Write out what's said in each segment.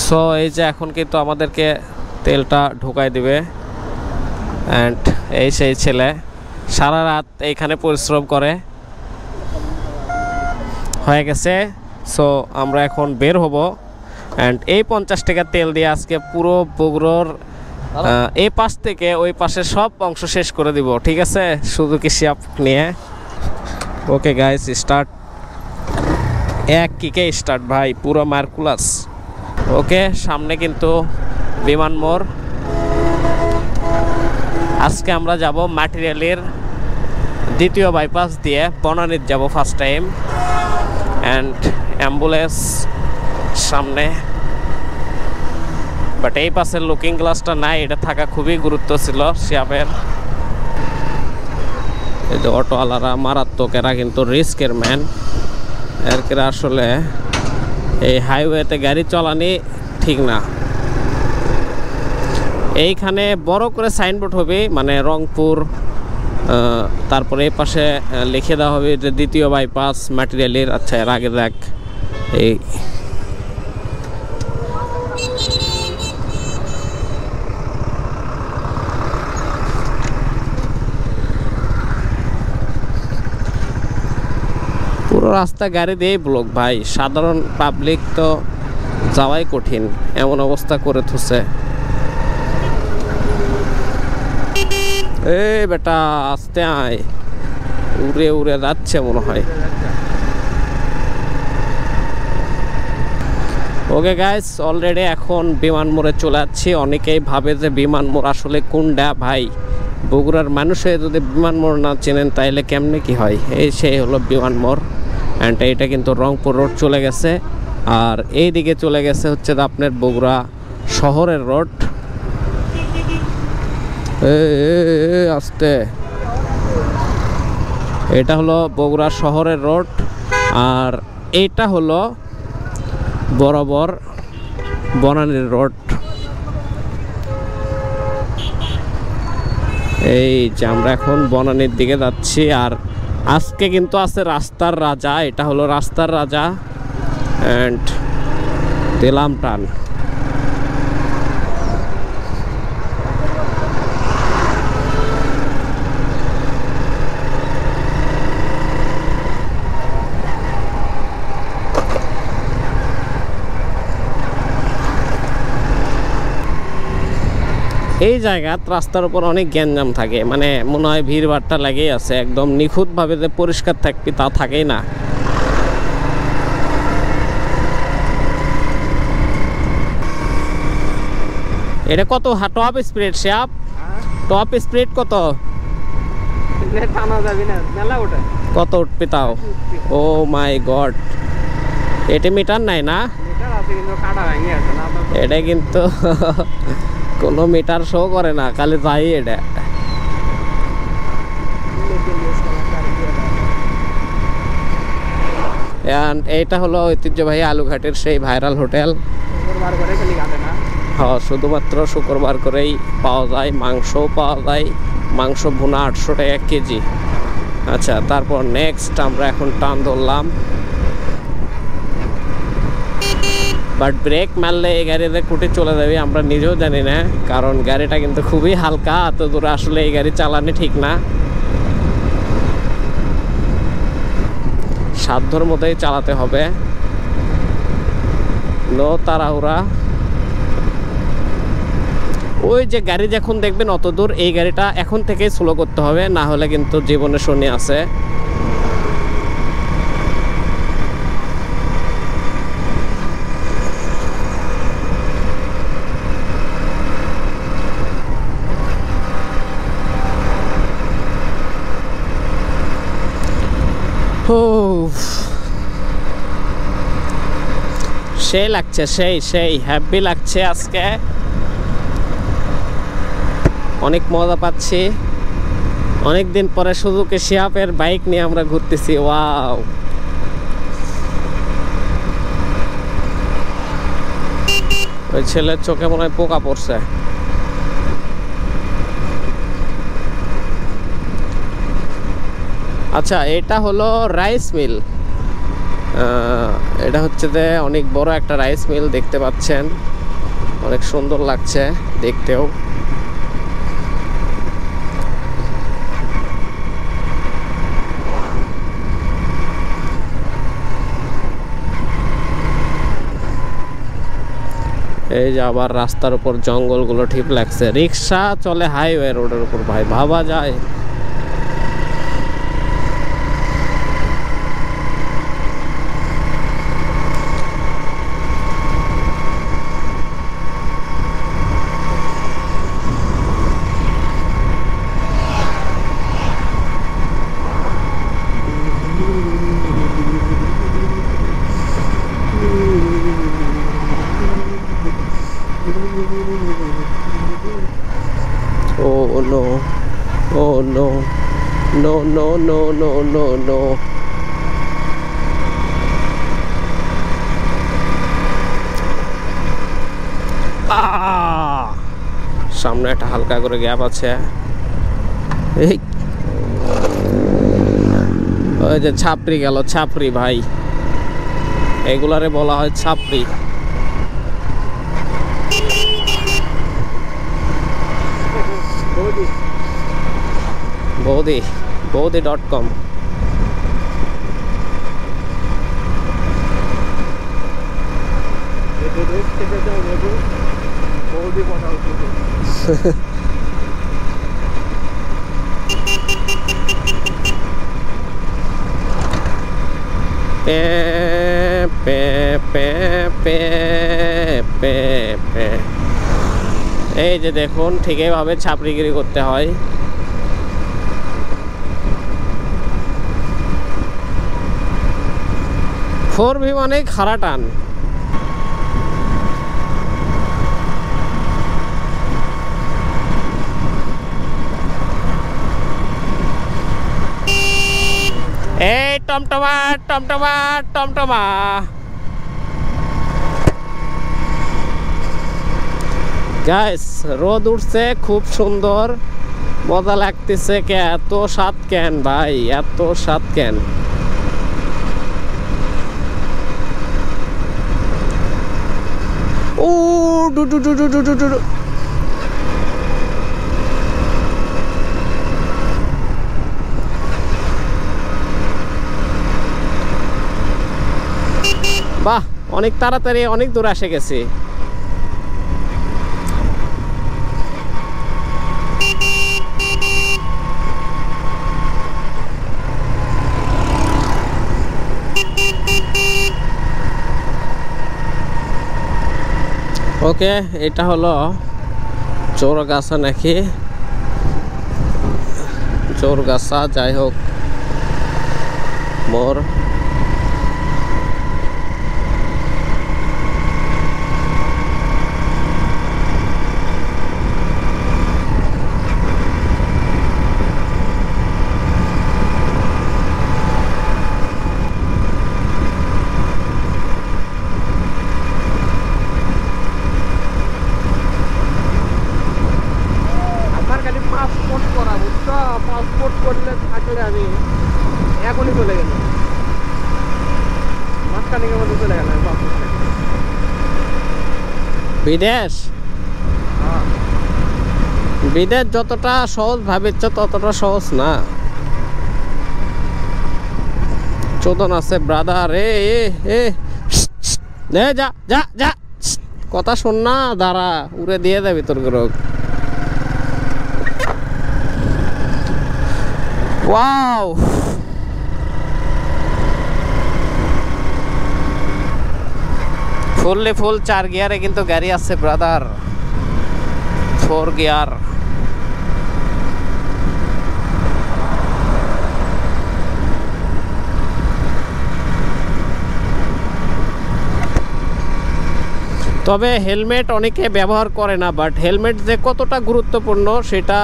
So এই যে এখন কিন্তু আমাদেরকে তেলটা ঢোকাই দিবে অ্যান্ড এই সেই ছেলে সারা রাত এইখানে পরিশ্রম করে হয়ে গেছে। সো আমরা এখন বের হব অ্যান্ড এই 50 টাকা তেল দিয়ে আজকে পুরো বগুড়ার এই পাশ থেকে ওই পাশে সব অংশ শেষ করে দিব, ঠিক আছে, শুধু কি শিপ নিয়ে। Okay guys, start. এক কিকে স্টার্ট ভাই, পুরো মার্কুলাস। ওকে, সামনে কিন্তু বিমান মোড়। আজকে আমরা যাব ম্যাটেরিয়ালের দ্বিতীয় বাইপাস দিয়ে বনানীর যাব ফার্স্ট টাইম। অ্যান্ড অ্যাম্বুলেন্স সামনে, বাট এই পাশের লুকিং গ্লাসটা নাই, এটা থাকা খুবই গুরুত্ব ছিল শিয়াপের। এই যে অটোওয়ালারা মারাত্মক, এরা কিন্তু রিস্কের ম্যান। এর আসলে এই হাইওয়েতে গাড়ি চালানি ঠিক না। এইখানে বড় করে সাইনবোর্ড হবে, মানে রংপুর, তারপরে এই পাশে লিখে দেওয়া হবে যে দ্বিতীয় বাইপাস ম্যাটেরিয়ালের। আচ্ছা, এর আগে দেখ এই পুরো রাস্তা গাড়ি দিয়েই ব্লক ভাই, সাধারণ পাবলিক তো যাওয়াই কঠিন, এমন অবস্থা করে থুছে। এই বেটা আস্তে আয়, উড়ে উড়ে যাচ্ছে মনে হয়। ওকে গাইস, অলরেডি এখন বিমান মোড়ে চলে যাচ্ছি। অনেকেই ভাবে যে বিমান মোড় আসলে কোনটা ভাই, বগুড়ার মানুষে যদি বিমান মোড় না চেনেন তাইলে কেমনে কি হয়। এই সেই হলো বিমান মোড়। অ্যান্ড এইটা কিন্তু রংপুর রোড চলে গেছে, আর এই দিকে চলে গেছে হচ্ছে আপনার বগুড়া শহরের রোড। আস্তে, এটা হলো বগুড়া শহরের রোড, আর এইটা হলো বরাবর বনানীর রোড। এই যে আমরা এখন বনানীর দিকে যাচ্ছি। আর আজকে কিন্তু আছে রাস্তার রাজা, এটা হলো রাস্তার রাজা। অ্যান্ড দিলাম টান। এই জায়গাত রাস্তার উপর অনেক গ্যাঞ্জাম থাকে, মানে মনে হয় ভিড় ভাট্টা লাগেই আছে, একদম নিখুঁতভাবে যে পরিষ্কার থাকবি তা থাকেই না। এটা কত টপ স্পিড শিয়াপ? টপ স্পিড কত? কত উঠবি তাও? ও মাই গড, এটা মিটার নাই না? এটা কিন্তু কোনো মিটার শো করে না, খালি যাই এটা। এইটা হলো ঐতিহ্যবাহী আলুঘাটের সেই ভাইরাল হোটেল। হ্যাঁ, শুধুমাত্র শুক্রবার করেই পাওয়া যায়, মাংসও পাওয়া যায়, মাংস ভুনা 800 টাকা কেজি। আচ্ছা, তারপর নেক্সট আমরা এখন টান ধরলাম, বাট ব্রেক মারলে এই গাড়িতে কুটি চলে যাবে আমরা নিজেও জানি না, কারণ গাড়িটা কিন্তু খুবই হালকা, এত দূরে আসলে এই গাড়ি চালানো ঠিক না। সাধ্যর মধ্যেই চালাতে হবে, নো তাড়াহুড়া। ওই যে গাড়ি যখন দেখবেন অত দূর, এই গাড়িটা এখন থেকেই স্লো করতে হবে, না হলে কিন্তু জীবনে শনি আছে। সেই লাগছে, সেই হ্যাপি লাগছে আজকে, অনেক মজা পাচ্ছি। অনেক দিন পরে সুজুকি শিয়াপের বাইক নিয়ে আমরা ঘুরতেছি। ওয়াও, ওই ছেলের চোখে মনে হয় পোকা পড়ছে। আচ্ছা, এটা হলো রাইস মিল। এটা হচ্ছে যে অনেক বড় একটা রাইস মিল দেখতে পাচ্ছেন, অনেক সুন্দর লাগছে দেখতেও। এই যে আবার রাস্তার উপর জঙ্গলগুলো ঠিক লাগছে, রিক্সা চলে হাইওয়ে রোডের উপর ভাই, ভাবা যায়। Oh no, oh no, no, no, no, no, no, no. সামনে একটা হালকা করে গ্যাপ আছে। এই ওই যে ছাপড়ি গেল, ছাপড়ি ভাই, এগুলারে বলা হয় ছাপড়ি। বৌদি, বৌদি.com। এই যে দেখুন, ঠিক এইভাবে ছাপড়িগিরি করতে হয়। ফোর ভি মানে খাড়া টান। এই টমটমা টমটমা টমটমা, গাইস রোদ উঠছে খুব সুন্দর, মজা লাগতেছে। এত স্বাদ কেন ভাই, এত স্বাদ কেন? ও ডু ডু ডু ডু ডু ডু। বাহ, অনেক তাড়াতাড়ি অনেক দূর এসে গেছি। ওকে, এটা হলো চৌরগাছা নাকি, চৌরগাছা, যাই হোক মোর। পাসপোর্ট করা, বুঝছো? পাসপোর্ট করলে থাকলে আমি এখনই চলে গেলাম, মাসখানেকের মধ্যে চলে গেলাম বিদেশ। হ্যাঁ, বিদেশ যতটা সহজ ভাবিচ্ছ ততটা সহজ না। চোদন আছে ব্রাদার। এ এ যা যা যা, কথা শোন না, দাঁড়া, উড়ে দিয়ে দেবে তোর গ্রহ। ওয়াও, ফুললে ফুল 4 গিয়ারে কিন্তু গাড়ি আছে ব্রাদার, 4 গিয়ার। তবে হেলমেট অনেকে ব্যবহার করে না, বাট হেলমেট যে কতটা গুরুত্বপূর্ণ সেটা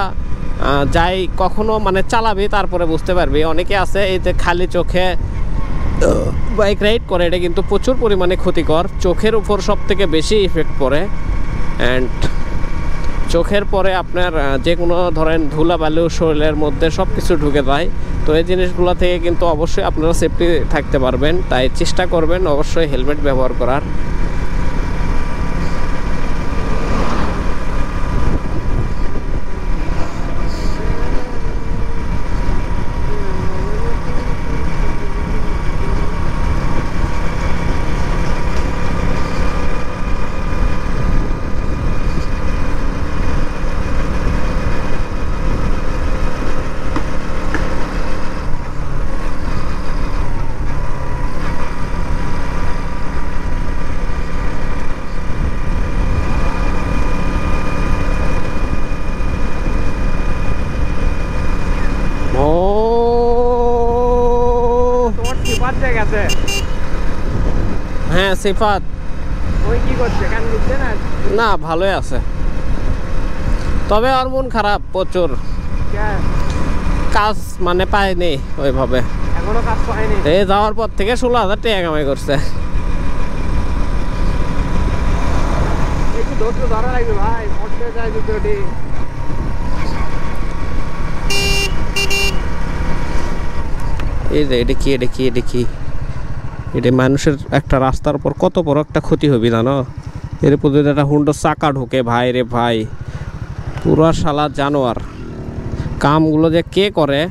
যাই কখনো মানে চালাবি তারপরে বুঝতে পারবি। অনেকে আছে এই যে খালি চোখে বাইক রাইড করে, এটা কিন্তু প্রচুর পরিমাণে ক্ষতিকর, চোখের উপর সব থেকে বেশি ইফেক্ট পড়ে। অ্যান্ড চোখের পরে আপনার যে কোনো ধরেন ধুলাবালু শরীরের মধ্যে সব কিছু ঢুকে যায়। তো এই জিনিসগুলো থেকে কিন্তু অবশ্যই আপনারা সেফটি থাকতে পারবেন, তাই চেষ্টা করবেন অবশ্যই হেলমেট ব্যবহার করার। তোমার সিফাত যে গেছে, হ্যাঁ সিফাত ওই কি করছে, কান দিচ্ছে না? না ভালোই আছে, তবে ওর মন খারাপ প্রচুর, কাজ মানে পায়নি ওইভাবে, এখনো কাজ পায়নি। এই যাওয়ার পর থেকে 16,000 টাকা কামাই করছে। একটু ধৈর্য ধরা লাগবে ভাই, পড়তে যায় দুটোটি। এই যে এটা কি, এটা কি, এটা কি, এটা মানুষের একটা রাস্তার উপর কত বড় একটা ক্ষতি হবে জানো। এর উপর যদি একটা হুন্ডোর চাকা ঢোকে ভাই রে ভাই, পুরো শালা জানোয়ার। কামগুলো যে কে করে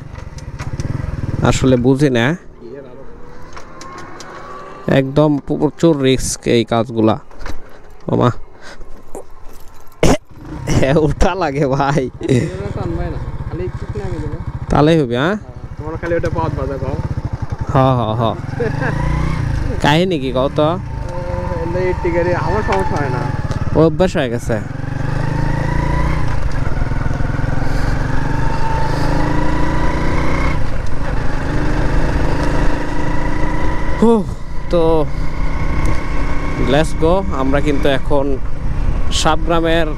আসলে বুঝি না, একদম প্রচুর রিস্ক এই কাজগুলা। ওমা ওটা লাগে ভাই, তাহলেই হবে। হ্যাঁ তোমার খালি ওটা পাওয়াত বাজা কও। হ কাহিনী কি কও তো? এই টিকারে আমার সমস্যা হয় না, অভ্যাস হয়ে গেছে। তো লেটস গো, আমরা কিন্তু এখন সাবগ্রামের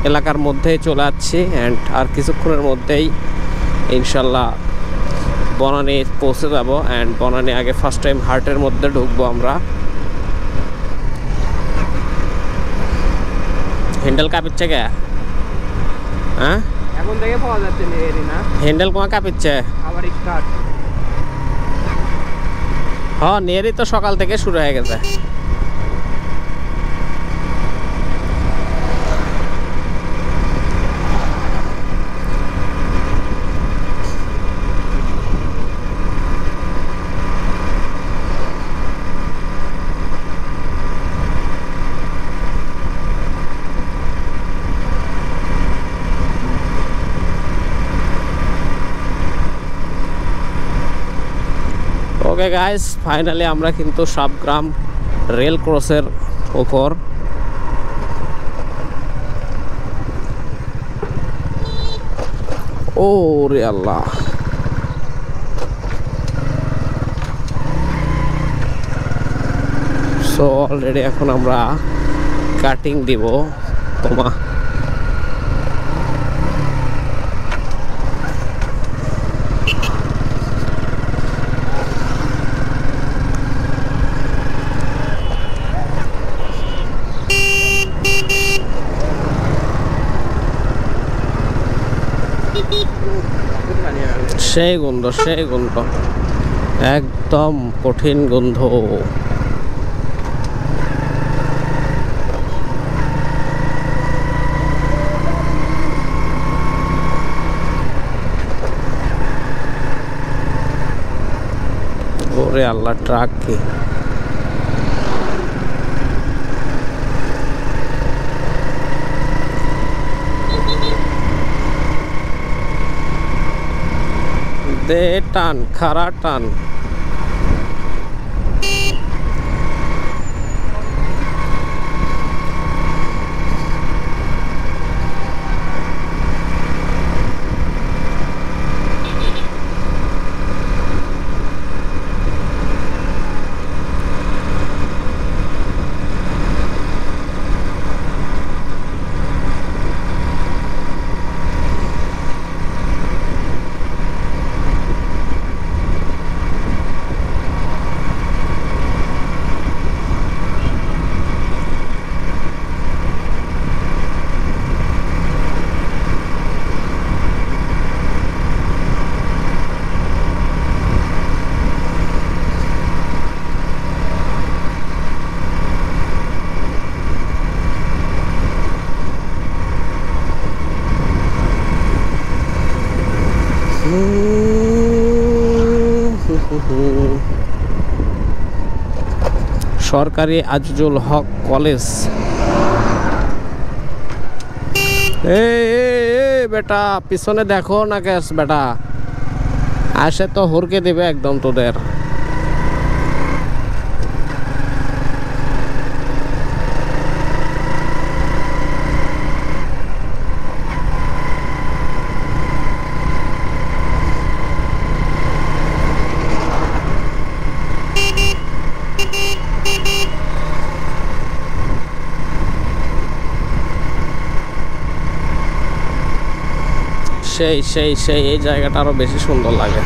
এলাকার মধ্যেই চলে যাচ্ছি অ্যান্ড আর কিছুক্ষণের মধ্যেই ইনশাল্লাহ বনানী পৌঁছে যাব। অ্যান্ড বনানী আগে ফার্স্ট টাইম হার্টের মধ্যে ঢুকবো আমরা। হ্যান্ডেল কাঁপিচ্ছে কে? হ্যাঁ এখন থেকে পাওয়া যাচ্ছে না, হ্যান্ডেল কোয়া কাঁপিচ্ছে আবার স্টার্ট। হ্যাঁ নিয়েরই তো সকাল থেকে শুরু হয়ে গেছে। ওকে গাইস, ফাইনালি আমরা কিন্তু সাবগ্রাম রেল ক্রসের উপর। ও রে আল্লাহ, সো অলরেডি এখন আমরা কাটিং দিব তোমা। সেই গন্ধ, সেই গন্ধ, একদম কঠিন গন্ধ। ওরে আল্লাহ, ট্রাক কি দে টান, খারা টান। সরকারি আজিজুল হক কলেজ। বেটা পিছনে দেখো না কেস বেটা, আসে তো হুরকে দেবে একদম তোদের। সেই সেই সেই এই জায়গাটা আরো বেশি সুন্দর লাগে।